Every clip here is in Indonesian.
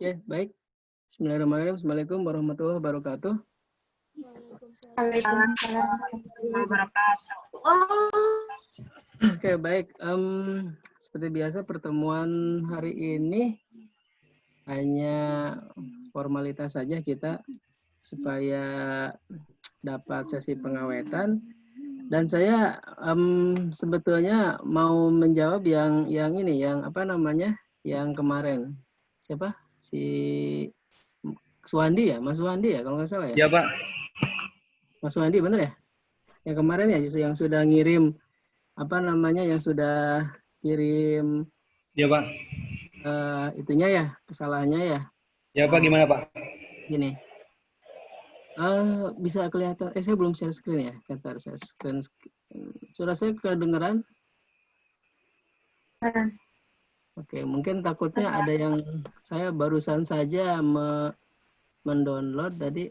Oke, baik. Bismillahirrahmanirrahim. Assalamualaikum warahmatullahi wabarakatuh. Waalaikumsalam warahmatullahi wabarakatuh. Oke, baik. Seperti biasa pertemuan hari ini hanya formalitas saja kita supaya dapat sesi pengawetan. Dan saya sebetulnya mau menjawab yang ini, yang apa namanya, yang kemarin. Siapa? Si Suwandi ya, Mas Suwandi ya, kalau nggak salah ya. Iya, Pak. Mas Suwandi, bener ya? Yang kemarin ya, yang sudah ngirim, apa namanya, yang sudah kirim Iya, Pak. itunya ya, kesalahannya ya. Ya, Pak, gimana, Pak? Gini, bisa kelihatan, saya belum share screen ya, bentar, saya screen. Suara saya kedengeran? Oke, mungkin takutnya ada yang, saya barusan saja mendownload tadi,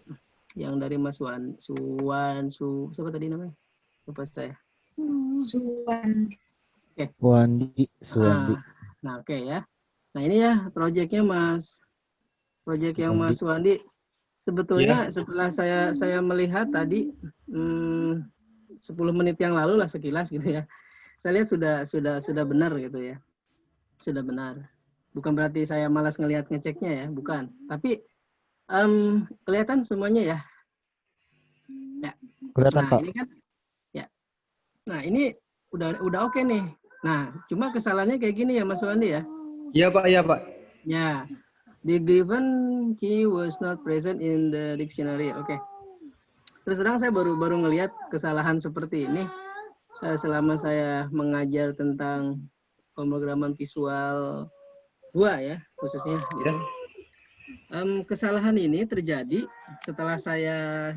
yang dari Mas siapa tadi namanya? Lupa saya. Suwandi. Oke. Suwandi. Nah, oke ya. Nah, ini ya proyeknya proyek yang Mas Suwandi. Sebetulnya setelah saya melihat tadi 10 menit yang lalu lah sekilas gitu ya. Saya lihat sudah benar gitu ya. Sudah benar. Bukan berarti saya malas ngeceknya ya, bukan. Tapi kelihatan semuanya ya. Ya. Kelihatan, Nah, Pak. ini kan ya. Nah, ini udah oke nih. Nah, cuma kesalahannya kayak gini ya Mas Wandi ya. Iya, Pak. Iya, Pak. Ya. The given key was not present in the dictionary. Oke. Terus terang saya baru ngelihat kesalahan seperti ini selama saya mengajar tentang pemrograman visual 2 ya, khususnya gitu. Kesalahan ini terjadi setelah saya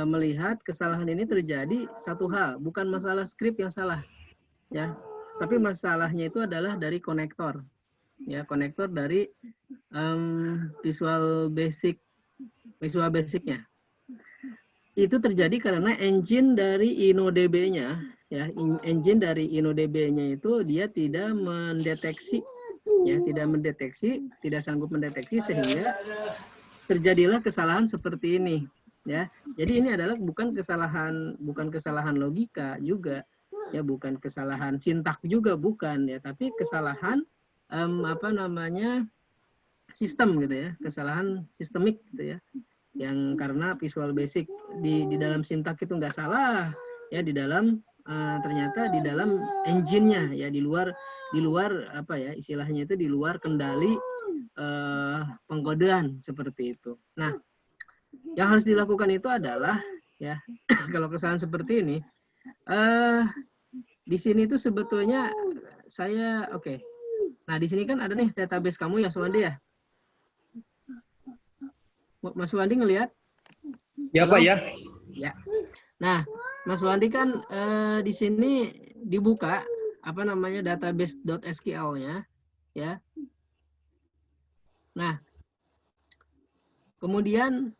melihat kesalahan ini terjadi satu hal, bukan masalah skrip yang salah ya, tapi masalahnya itu adalah dari konektor ya, konektor dari visual basicnya itu terjadi karena engine dari InnoDB-nya ya, engine dari InnoDB-nya itu dia tidak sanggup mendeteksi sehingga terjadilah kesalahan seperti ini ya. Jadi ini adalah bukan kesalahan logika juga ya, bukan kesalahan sintak juga bukan ya, tapi kesalahan sistem gitu ya, kesalahan sistemik gitu ya, yang karena visual basic di dalam sintak itu nggak salah ya, di dalam ternyata di dalam engine-nya ya, di luar apa ya istilahnya itu, di luar kendali pengkodean seperti itu. Nah, yang harus dilakukan itu adalah ya kalau kesalahan seperti ini di sini itu sebetulnya saya oke. Nah, di sini kan ada nih database kamu ya Suwandi ya. Mas Wandi ngelihat? Ya, Pak, ya. Ya. Nah, Mas Wandi kan di sini dibuka apa namanya database.sql-nya ya. Nah, kemudian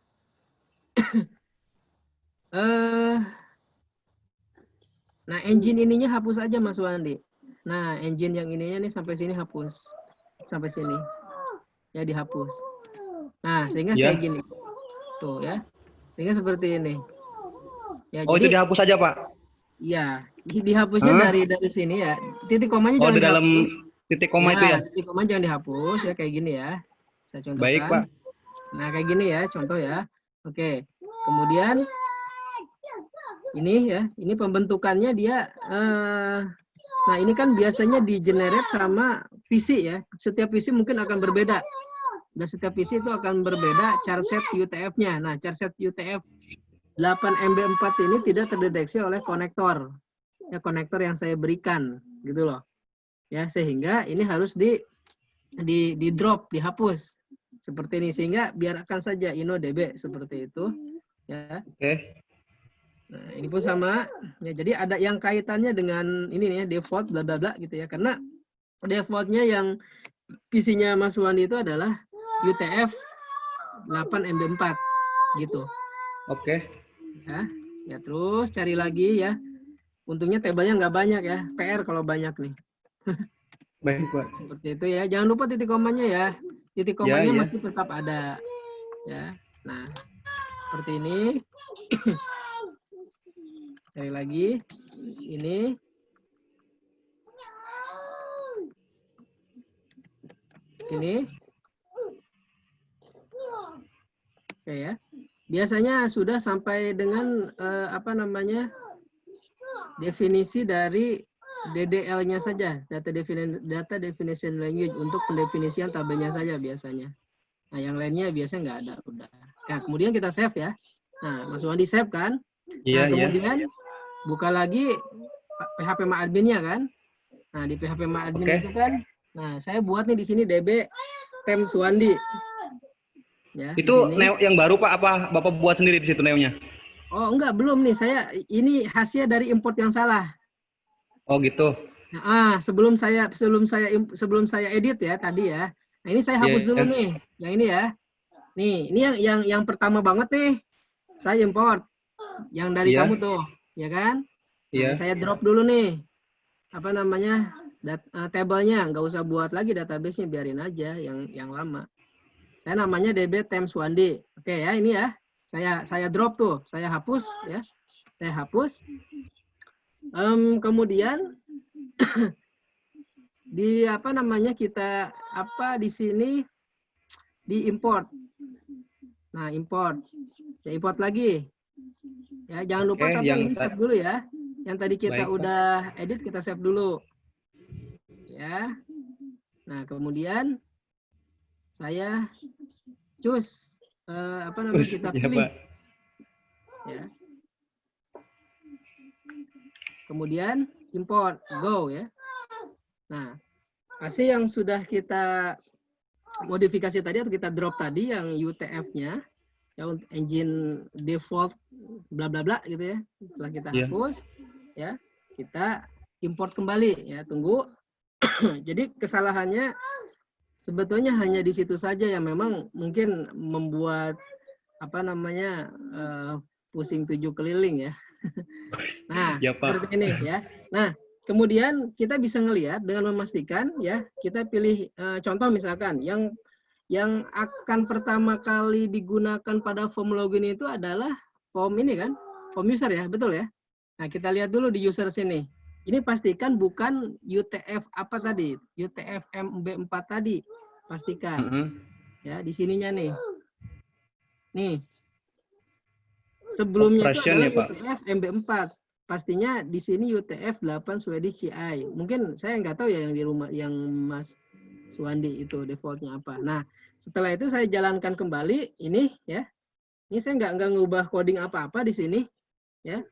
nah engine ininya hapus aja Mas Wandi. Nah, engine yang ininya nih sampai sini hapus. Sampai sini. Ya dihapus. Nah, sehingga kayak gini. Tuh ya. Sehingga seperti ini. Ya, oh, jadi, itu dihapus aja, Pak? Iya, dihapusnya dari sini ya. Titik komanya jangan di dalam dihapus. titik koma itu ya? Titik koma jangan dihapus ya, kayak gini ya. Saya contohkan. Baik, Pak. Nah, kayak gini ya, contoh ya. Oke. Kemudian ini ya, ini pembentukannya dia nah, ini kan biasanya di-generate sama PC ya. Setiap PC mungkin akan berbeda. Dan setiap PC itu akan berbeda charset UTF-nya. Nah, charset UTF 8MB4 ini tidak terdeteksi oleh konektor. Ya, konektor yang saya berikan gitu loh. Ya, sehingga ini harus di drop, dihapus. Seperti ini, sehingga biarkan saja InnoDB seperti itu ya. Oke. Nah, ini pun sama ya, jadi ada yang kaitannya dengan ini nih ya, default bla bla bla gitu ya, karena defaultnya yang PC-nya Mas Wandi itu adalah UTF 8MB4 gitu. Oke. Ya terus cari lagi ya. Untungnya tabelnya nggak banyak ya, PR kalau banyak nih. Baik, Pak. Seperti itu ya. Jangan lupa titik komanya ya. titik Ya, komanya ya. masih tetap ada. Ya. Nah, seperti ini. Cari lagi. Ini. Ini. Oke ya. Biasanya sudah sampai dengan apa namanya? Definisi dari DDL-nya saja, data definition language, untuk pendefinisian tabelnya saja biasanya. Nah, yang lainnya biasanya nggak ada, udah. Nah, kemudian kita save ya. Nah, Mas Wandi save kan? Iya, Nah, iya. kemudian buka lagi PHP MyAdmin-nya kan? Nah, di PHP MyAdmin Oke. itu kan, nah saya buat nih di sini DB tem Suwandi. Ya, di Itu sini. neo yang baru Pak, apa Bapak buat sendiri di situ neonya? Oh, enggak, belum nih. Ini hasil dari import yang salah. Oh gitu. Nah, sebelum saya edit ya tadi ya. Nah, ini saya hapus Iya, dulu ya. nih. Yang ini ya. Nih, ini yang pertama banget nih. Saya import yang dari Iya, kamu tuh, ya kan? Nah, iya. saya drop dulu nih. Apa namanya? Tabelnya, nggak usah buat lagi database-nya, biarin aja yang lama. Saya namanya DB tem Suwandi. Oke ya, ini ya. Saya drop tuh, saya hapus ya. Saya hapus. Kemudian di apa namanya kita apa di sini di import. Nah, import. Ya, import lagi. Ya, jangan lupa Oke, tapi yang yang ini save dulu ya. Yang tadi kita baik Pak. udah edit kita save dulu. Ya. Nah, kemudian saya choose apa namanya kita Ya pilih Pak. ya. Kemudian import go ya. Nah, kasih yang sudah kita modifikasi tadi atau kita drop tadi yang UTF-nya ya, untuk engine default bla bla bla gitu ya. Setelah kita Iya. hapus ya, kita import kembali ya, tunggu. Jadi kesalahannya sebetulnya hanya di situ saja yang memang mungkin membuat apa namanya pusing 7 keliling ya. Nah, Ya Pak. seperti ini ya. Nah, kemudian kita bisa ngelihat dengan memastikan ya, kita pilih contoh misalkan yang akan pertama kali digunakan pada form login itu adalah form ini kan, form user ya, betul ya. Nah, kita lihat dulu di user sini. Ini pastikan bukan UTF apa tadi, UTF MB4 tadi. Pastikan. Ya, di sininya nih. Nih. Sebelumnya itu Operation adalah ya Pak. UTF MB4. Pastinya di sini UTF 8 Swedish CI. Mungkin saya nggak tahu ya yang di rumah yang Mas Suwandi itu defaultnya apa. Nah, setelah itu saya jalankan kembali ini ya. Ini saya nggak ngubah coding apa-apa di sini ya.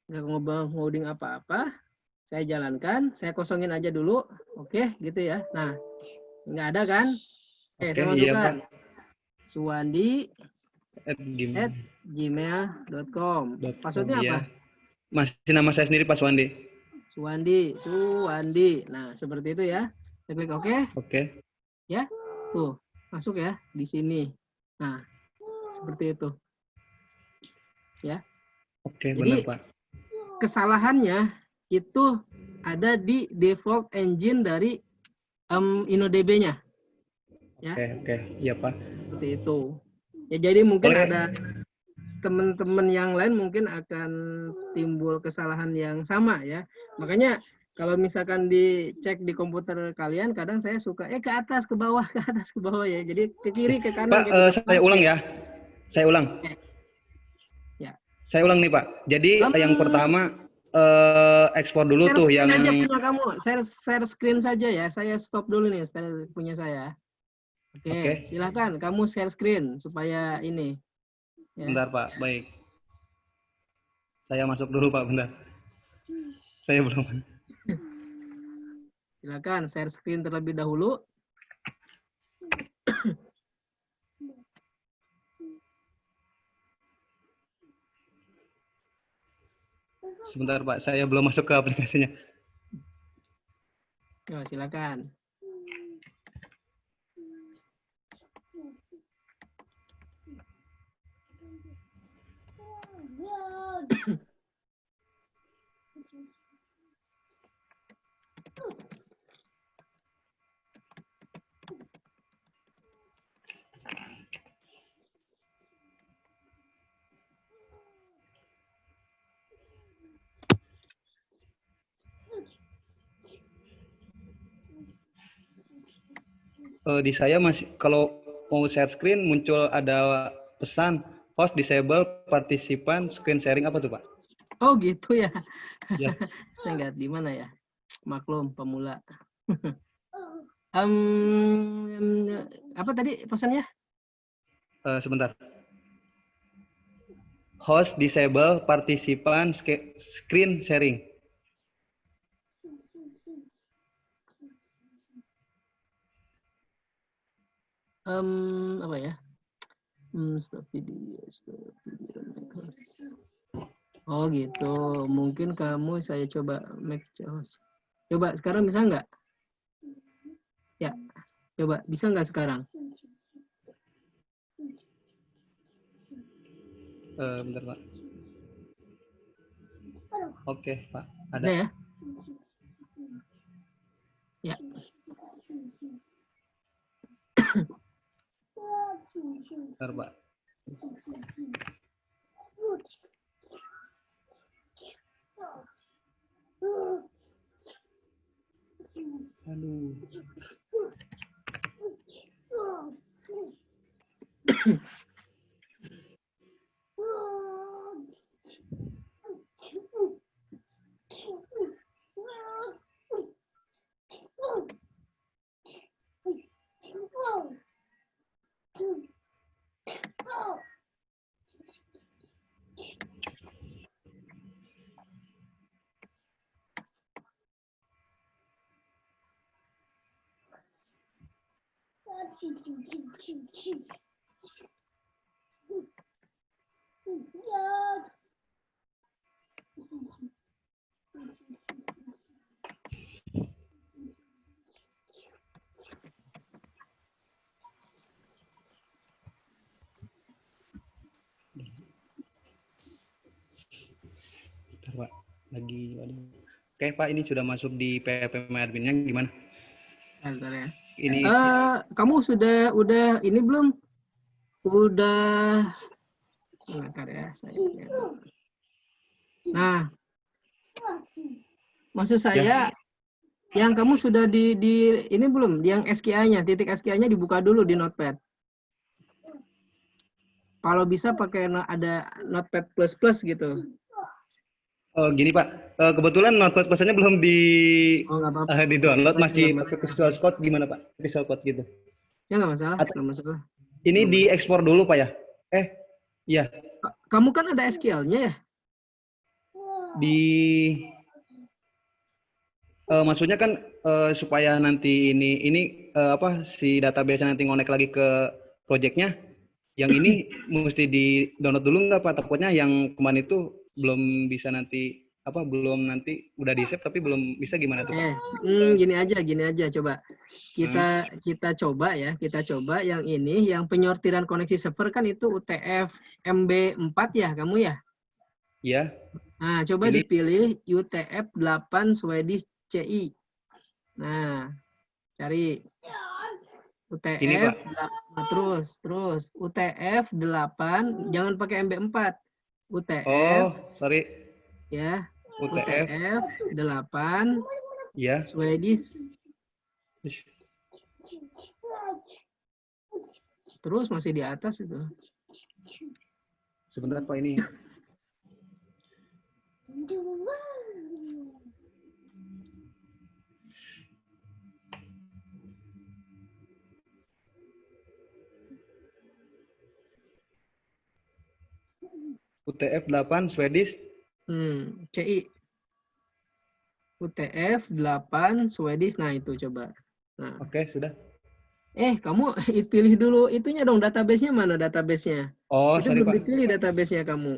Nggak ngubah coding apa-apa. Saya jalankan, saya kosongin aja dulu. Oke, gitu ya. Nah, nggak ada kan? Oke, Oke, saya iya Pak. masukkan Suwandi Gmail. @gmail.com. .com, Passwordnya apa? ya. Masih nama saya sendiri Pak Suwandi. Suwandi. Nah, seperti itu ya. Saya klik OK. Oke. Ya, tuh masuk ya di sini. Nah, seperti itu. Ya. Oke, Jadi benar Pak. kesalahannya itu ada di default engine dari InnoDB-nya. Ya. Oke, iya Pak. Seperti itu. Ya, jadi mungkin Boleh. ada teman-teman yang lain mungkin akan timbul kesalahan yang sama ya. Makanya kalau misalkan dicek di komputer kalian, kadang saya suka ke atas, ke bawah, ke atas, ke bawah ya. Jadi ke kiri, ke kanan Pak, gitu. saya ulang ya. Saya ulang. Ya. Saya ulang nih Pak. Jadi yang pertama ekspor dulu Share tuh screen yang aja punya kamu. Share screen saja ya. Saya stop dulu nih punya saya. Oke, Oke. silakan kamu share screen supaya ini. Ya. Bentar Pak, baik. Saya masuk dulu Pak, bentar. Saya belum. Silakan share screen terlebih dahulu. Sebentar Pak, saya belum masuk ke aplikasinya. Yo, silakan. Di saya masih kalau mau share screen muncul ada pesan host disable participant screen sharing apa tuh Pak? Oh gitu ya. Ya, Saya nggak di mana ya. Maklum pemula. Apa tadi pesannya? sebentar. Host disable participant screen sharing. Apa ya? Stop video. Oh gitu. Mungkin kamu saya coba make host. Coba sekarang bisa nggak? Ya, coba bisa nggak sekarang? Bentar Pak. Oke Pak, ada. Ada ya? Ya. Bentar Pak. Aduh. Bentar Pak, lagi. Oke Pak, ini sudah masuk di PPM adminnya gimana? Bentar ya. Ini Kamu udah ini belum? Udah. Bentar ya, saya lihat. Nah, maksud saya yang kamu sudah di ini belum? Yang SKA-nya, titik SKA-nya dibuka dulu di Notepad. Kalau bisa pakai ada Notepad plus gitu. gini Pak, kebetulan notepad pesannya belum Oh nggak apa-apa. di download, Nggak masih masalah. pakai Visual Code gimana Pak? Visual Code gitu. Ya nggak masalah, Atau nggak masalah. ini Nggak masalah. diekspor dulu Pak ya? Iya. Kamu kan ada SQL-nya ya? Di maksudnya kan supaya nanti ini apa si database nanti ngonek lagi ke projectnya, yang ini mesti di download dulu nggak Pak? Takutnya yang kemarin itu belum bisa nanti apa belum nanti udah di save tapi belum bisa gimana tuh Pak? Gini aja coba. Kita coba ya, kita coba yang ini, yang penyortiran koneksi server kan itu UTF MB4 ya, kamu ya? Iya. Nah, coba Pilih. dipilih UTF 8 Swedish CI. Nah, cari Ini UTF, Pak. terus UTF 8, jangan pakai MB4. UTF Oh, sorry. ya, UTF. UTF 8 Iya. Swedish. Terus masih di atas itu. Sebentar Pak ini. UTF 8 Swedish. CI. UTF 8 Swedish. Nah, itu coba. Nah. Oke, sudah. Kamu pilih dulu itunya dong, database-nya mana database-nya? Oh, Itu sorry belum Pak. dipilih database-nya kamu.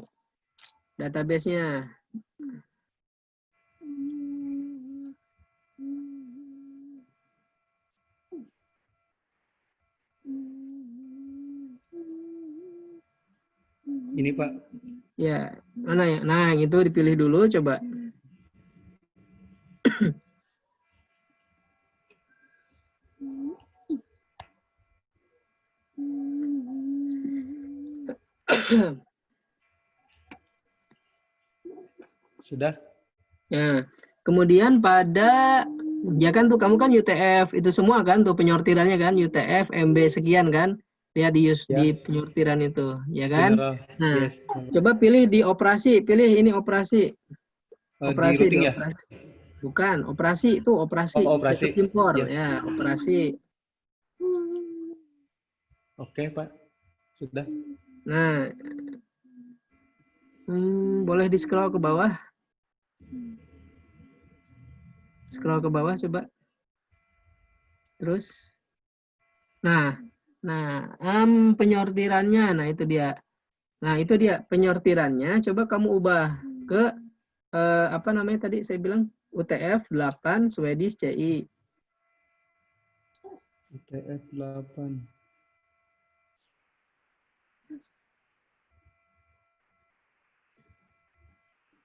Database-nya. Ini Pak. Ya, mana ya? Nah, yang itu dipilih dulu coba. Sudah. Ya, kemudian pada Ya kan tuh kamu kan UTF itu semua kan tuh penyortirannya kan UTF MB sekian kan. Lihat di Ya, penyortiran itu, ya kan? general. Nah, Yes. coba pilih di operasi, pilih ini operasi. Di Operasi di routing ya? operasi. Bukan, operasi itu operasi Oh, dekat operasi. impor Ya. ya, operasi. Oke, Pak. Sudah. Nah, boleh di scroll ke bawah. Scroll ke bawah coba. Terus. Nah, penyortirannya. Nah, itu dia. Nah, itu dia penyortirannya. Coba kamu ubah ke apa namanya tadi saya bilang UTF 8 Swedish CI. UTF 8.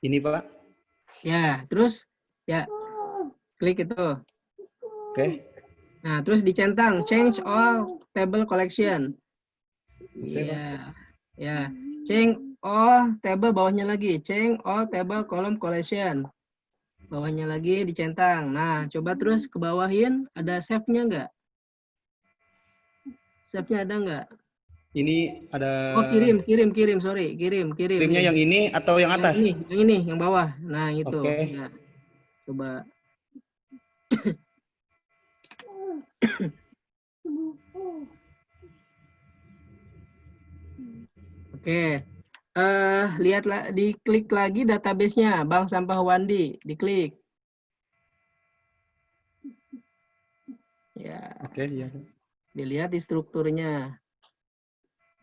Ini, Pak. Ya, terus ya klik itu. Oke. Nah, terus dicentang change all table collection. Oke, Pak. Iya. Ya. Change all table bawahnya lagi. Change all table column collection. Bawahnya lagi dicentang. Nah, coba terus ke bawahin ada save-nya enggak? Save-nya ada enggak? Ini ada Oh, kirim, sorry. Kirim timnya nih. yang ini atau yang atas? Yang ini, yang bawah. Nah, itu. Oke. Ya. Coba. Oke. Lihatlah, diklik lagi database-nya, Bank Sampah Wandi, diklik. Ya, Oke, iya. dilihat di strukturnya.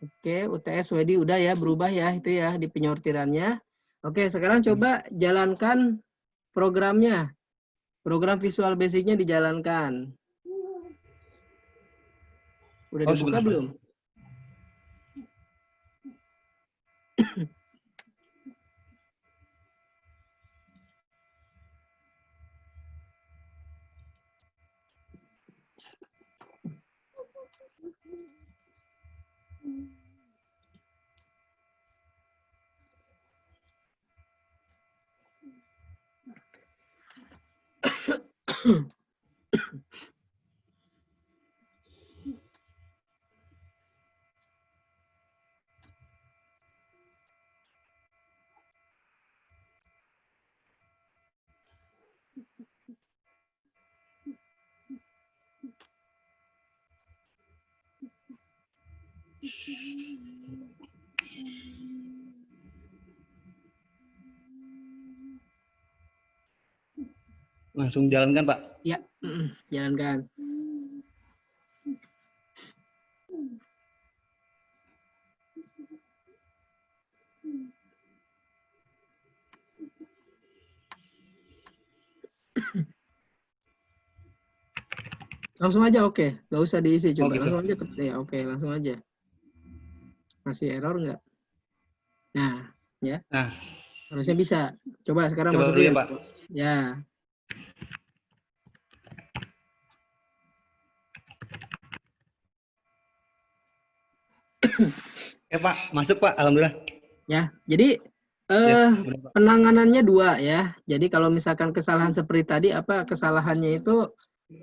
Oke, UTS WD udah ya, berubah ya itu ya di penyortirannya. Oke, sekarang coba jalankan programnya. Program Visual Basic-nya dijalankan. Udah Oh, dibuka sebentar, Pak. belum? Langsung jalankan, Pak. Ya, jalankan. Langsung aja, oke. Nggak usah diisi, Oh, coba. gitu. Langsung aja. Ya, oke, langsung aja. Masih error nggak? Nah, ya. Nah, Harusnya bisa. Coba sekarang coba dulu ya, masukin. Pak. Ya. Pak, masuk, Pak. Alhamdulillah. Ya, jadi Ya, sudah, Pak. penanganannya dua ya. Jadi kalau misalkan kesalahan seperti tadi, apa kesalahannya itu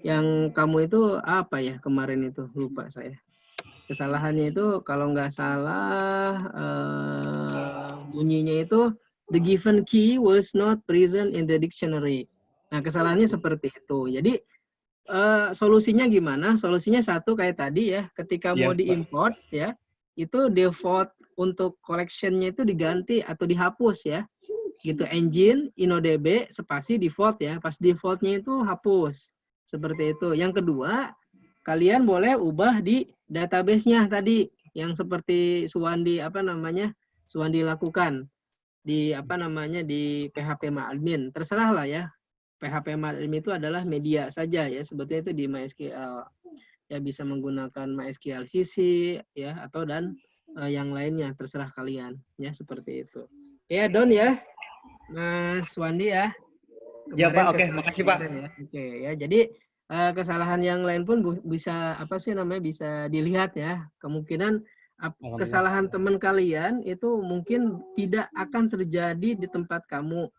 yang kamu itu apa ya kemarin itu lupa saya. Kesalahannya itu kalau nggak salah bunyinya itu the given key was not present in the dictionary. Nah, kesalahannya seperti itu. Jadi solusinya gimana? Solusinya satu kayak tadi ya, ketika Iya, mau Pak. diimport ya, itu default untuk collection-nya itu diganti atau dihapus ya. Gitu engine InnoDB spasi default ya. Pas default-nya itu hapus. Seperti itu. Yang kedua, kalian boleh ubah di database-nya tadi yang seperti Suwandi Suwandi lakukan di di PHP Admin. Terserah lah ya. PHP Admin itu adalah media saja ya. Sebetulnya itu di MySQL. Ya bisa menggunakan MySQL CC ya atau dan yang lainnya terserah kalian ya seperti itu. Ya Don ya. Mas Wandi ya. Ya, Pak. Kemarin Oke, kesalahan makasih, Pak. kemarin ya. Oke ya. Jadi kesalahan yang lain pun bisa bisa dilihat ya. Kemungkinan Alhamdulillah. kesalahan teman kalian itu mungkin tidak akan terjadi di tempat kamu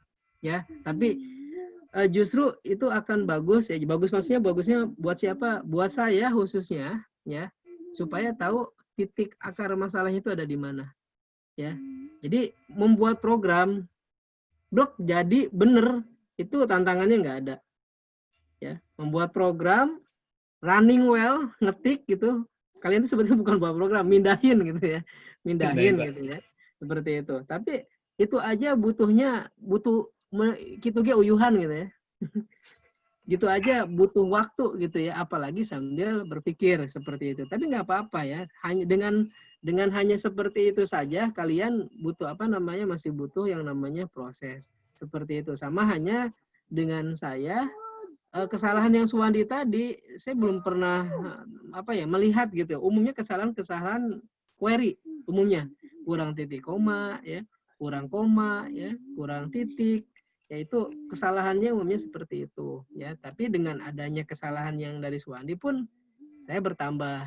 ya. Tapi justru itu akan bagus ya. Bagus maksudnya bagusnya buat siapa? Buat saya khususnya ya, supaya tahu titik akar masalahnya itu ada di mana ya. Jadi membuat program blok jadi bener itu tantangannya nggak ada ya. Membuat program running well, ngetik gitu. Kalian itu sebetulnya bukan buat program, mindahin gitu ya. Mindahin Pak. gitu ya. Seperti itu. Tapi itu aja butuh gitu ge uyuhan gitu ya. Gitu aja butuh waktu gitu ya, apalagi sambil berpikir seperti itu. Tapi nggak apa-apa ya. Hanya dengan hanya seperti itu saja kalian butuh masih butuh yang namanya proses. Seperti itu. Sama hanya dengan saya kesalahan yang Suwandi tadi saya belum pernah melihat gitu. Umumnya kesalahan query umumnya kurang titik koma ya, kurang koma ya, kurang titik. Yaitu kesalahannya umumnya seperti itu ya. Tapi dengan adanya kesalahan yang dari Suwandi pun saya bertambah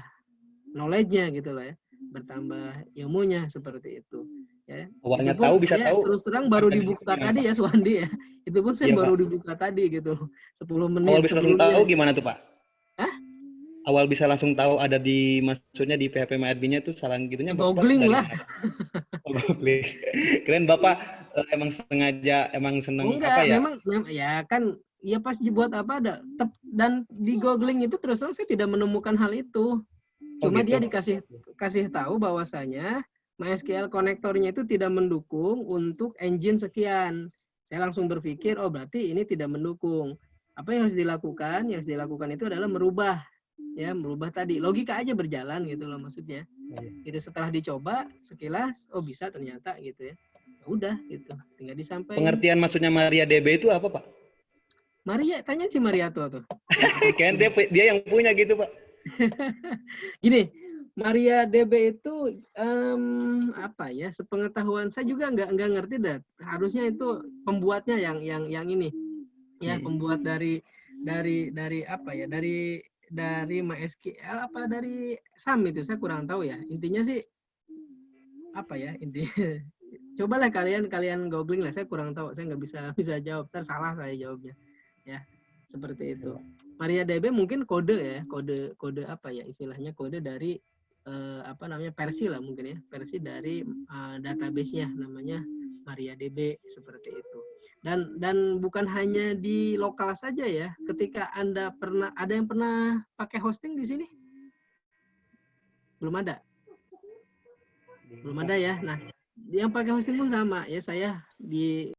knowledge-nya gitu loh ya. Bertambah ilmunya seperti itu. Ya. Awalnya Itu pun tahu bisa saya tahu. terus terang baru Sampai di situ dibuka gimana, tadi Pak? ya Suwandi ya. Itu pun saya Iya, baru Pak. dibuka tadi gitu. 10 Awal menit bisa langsung tahu sebelumnya. gimana tuh, Pak? Hah? Awal bisa langsung tahu ada di maksudnya di PHP MyAdmin-nya tuh salah gitunya Bapak Googling dari lah. mana, Pak? Oh, googling. Keren Bapak emang sengaja emang Oh seneng apa enggak, ya? memang ya kan ya pas dibuat apa ada. Dan di googling itu terus terang saya tidak menemukan hal itu. Oh Cuma dia gitu. kasih tahu bahwasanya MySQL konektornya itu tidak mendukung untuk engine sekian. Saya langsung berpikir, oh berarti ini tidak mendukung. Apa yang harus dilakukan? Yang harus dilakukan itu adalah merubah tadi. Logika aja berjalan gitu loh maksudnya. Itu setelah dicoba sekilas, oh bisa ternyata gitu ya. Ya udah gitu, tinggal disampaikan. Pengertian maksudnya MariaDB itu apa, Pak? Maria, tanya si Mariato tuh. Kan dia yang punya gitu, Pak. Gini, MariaDB itu sepengetahuan saya juga nggak ngerti dah. Harusnya itu pembuatnya yang ini ya, pembuat dari MySQL apa dari SAM itu saya kurang tahu ya. Intinya sih intinya cobalah kalian googling lah, saya kurang tahu, saya nggak bisa jawab, salah saya jawabnya ya, seperti itu. MariaDB mungkin kode istilahnya kode dari versi lah mungkin ya, versi dari database-nya namanya MariaDB seperti itu. Dan bukan hanya di lokal saja ya, ketika ada yang pernah pakai hosting di sini? Belum ada ya. Nah, yang pakai hosting pun sama ya, saya di